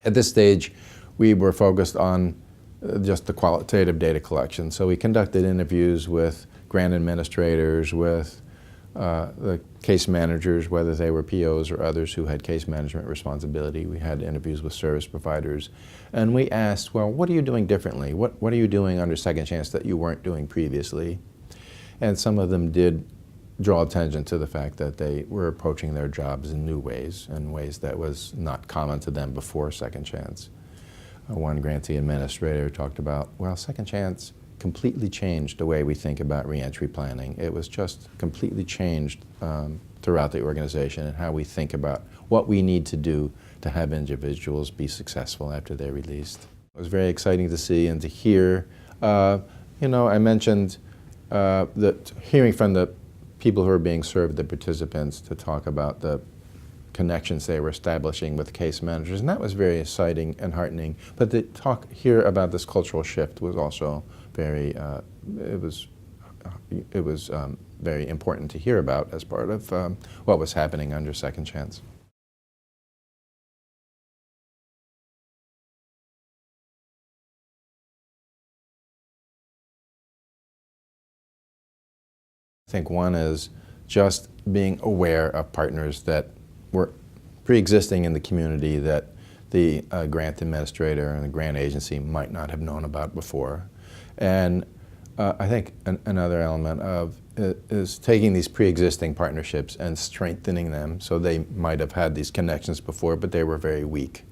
At this stage, we were focused on just the qualitative data collection. So we conducted interviews with grant administrators, with the case managers, whether they were POs or others who had case management responsibility. We had interviews with service providers. And we asked, well, what are you doing differently? What are you doing under Second Chance that you weren't doing previously? And some of them did draw attention to the fact that they were approaching their jobs in new ways, in ways that was not common to them before Second Chance. One grantee administrator talked about, well, Second Chance completely changed the way we think about reentry planning. It was just completely changed throughout the organization and how we think about what we need to do to have individuals be successful after they're released. It was very exciting to see and to hear. You know, I mentioned that hearing from the people who are being served, the participants, to talk about the connections they were establishing with case managers, and that was very exciting and heartening. But to talk here about this cultural shift was also very, it was very important to hear about as part of what was happening under Second Chance. I think one is just being aware of partners that were pre-existing in the community that the grant administrator and the grant agency might not have known about before. And I think another element of is taking these pre-existing partnerships and strengthening them. So they might have had these connections before, but they were very weak.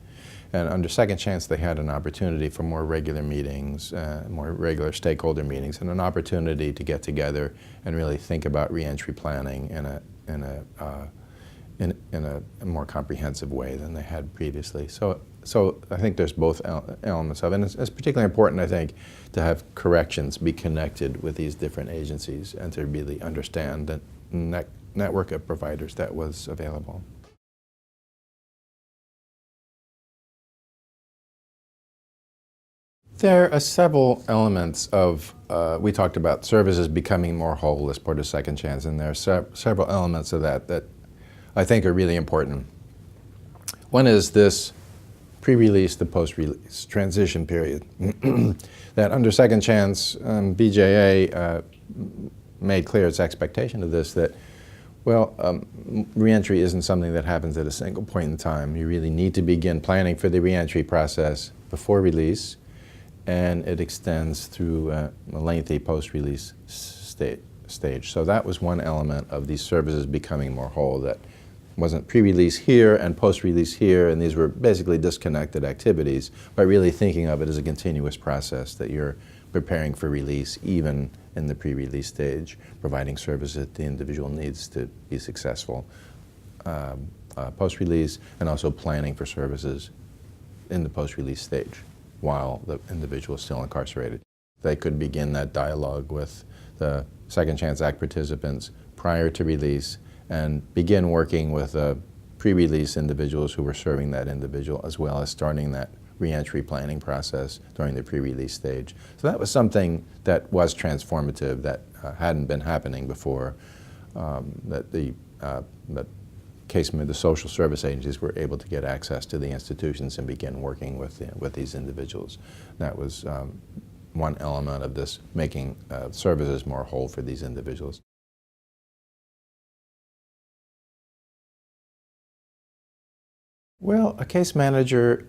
And under Second Chance, they had an opportunity for more regular meetings, more regular stakeholder meetings, and an opportunity to get together and really think about reentry planning in a more comprehensive way than they had previously. So I think there's both elements of it. And it's particularly important, I think, to have corrections be connected with these different agencies and to really understand the network of providers that was available. There are several elements of, we talked about services becoming more whole as part of Second Chance, and there are several elements of that that I think are really important. One is this pre-release to post-release transition period. That under Second Chance, BJA made clear its expectation of this, that, well, reentry isn't something that happens at a single point in time. You really need to begin planning for the reentry process before release, and it extends through a lengthy post-release stage. So that was one element of these services becoming more whole, that wasn't pre-release here and post-release here, and these were basically disconnected activities, but really thinking of it as a continuous process, that you're preparing for release even in the pre-release stage, providing services that the individual needs to be successful post-release, and also planning for services in the post-release stage while the individual is still incarcerated. They could begin that dialogue with the Second Chance Act participants prior to release and begin working with pre-release individuals who were serving that individual, as well as starting that reentry planning process during the pre-release stage. So that was something that was transformative, that hadn't been happening before, that the social service agencies were able to get access to the institutions and begin working with these individuals. That was one element of this, making services more whole for these individuals. Well, a case manager,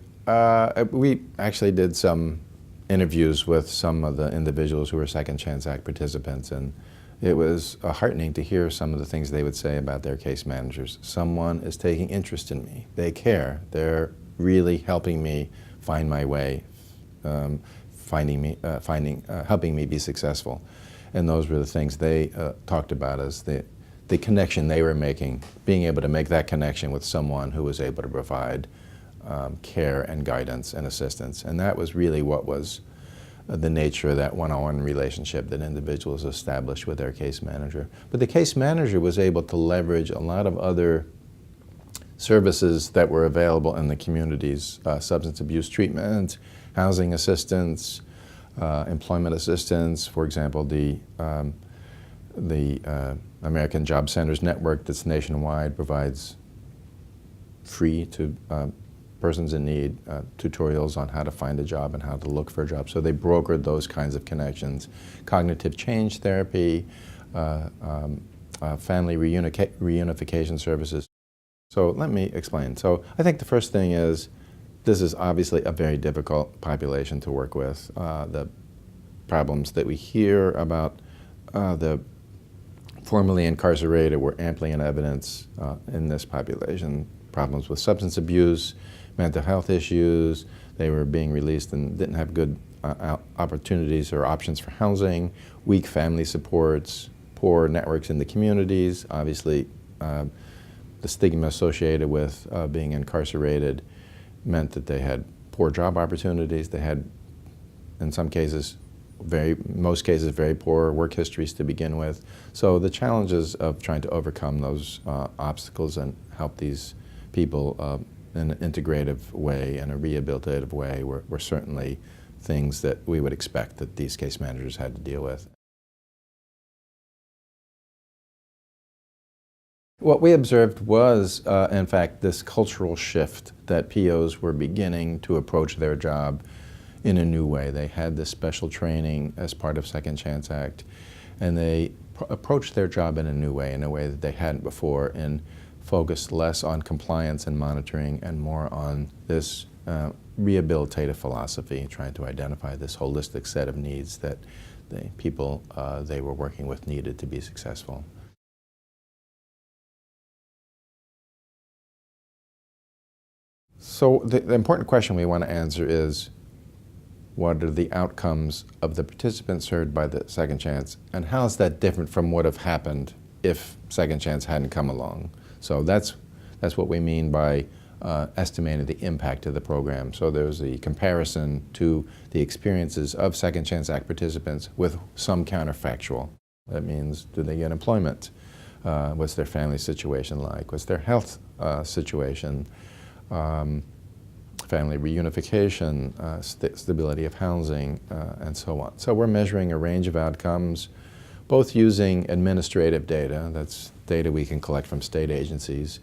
we actually did some interviews with some of the individuals who were Second Chance Act participants, and it was heartening to hear some of the things they would say about their case managers. Someone is taking interest in me. They care. They're really helping me find my way, helping me be successful. And those were the things they talked about as the connection they were making, being able to make that connection with someone who was able to provide care and guidance and assistance. And that was really what was the nature of that one-on-one relationship that individuals established with their case manager. But the case manager was able to leverage a lot of other services that were available in the communities, substance abuse treatment, housing assistance, employment assistance. For example, the American Job Centers Network that's nationwide provides free to persons in need tutorials on how to find a job and how to look for a job. So they brokered those kinds of connections. Cognitive change therapy, family reunification services. So let me explain. So I think the first thing is, this is obviously a very difficult population to work with. The problems that we hear about the formerly incarcerated were amply in evidence in this population. Problems with substance abuse, mental health issues. They were being released and didn't have good opportunities or options for housing, weak family supports, poor networks in the communities. Obviously, the stigma associated with being incarcerated meant that they had poor job opportunities. They had, in some cases, most cases, very poor work histories to begin with. So the challenges of trying to overcome those obstacles and help these people in an integrative way and a rehabilitative way were certainly things that we would expect that these case managers had to deal with. What we observed was, in fact, this cultural shift that POs were beginning to approach their job in a new way. They had this special training as part of Second Chance Act, and they approached their job in a new way that they hadn't before, and focused less on compliance and monitoring and more on this rehabilitative philosophy, trying to identify this holistic set of needs that the people they were working with needed to be successful. So the important question we want to answer is, what are the outcomes of the participants served by the Second Chance, and how is that different from what would have happened if Second Chance hadn't come along? So that's what we mean by estimating the impact of the program. So there's a comparison to the experiences of Second Chance Act participants with some counterfactual. That means, do they get employment? What's their family situation like? What's their health situation? Family reunification, stability of housing, and so on. So we're measuring a range of outcomes, both using administrative data, that's data we can collect from state agencies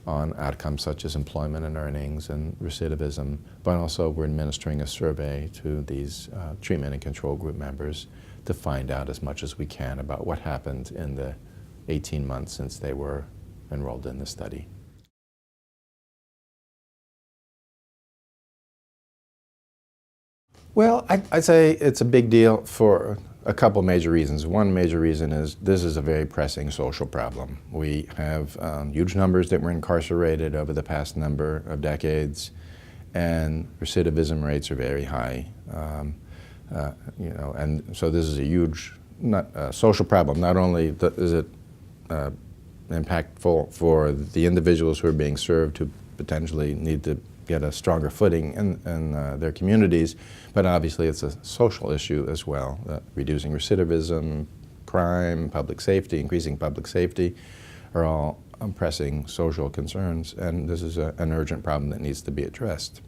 on outcomes such as employment and earnings and recidivism, but also we're administering a survey to these treatment and control group members to find out as much as we can about what happened in the 18 months since they were enrolled in the study. Well, I'd say it's a big deal for a couple major reasons. One major reason is this is a very pressing social problem. We have huge numbers that were incarcerated over the past number of decades, and recidivism rates are very high. And so this is a huge social problem. Not only is it impactful for the individuals who are being served, who potentially need to get a stronger footing in their communities, but obviously it's a social issue as well. Reducing recidivism, crime, public safety, increasing public safety are all pressing social concerns, and this is an urgent problem that needs to be addressed.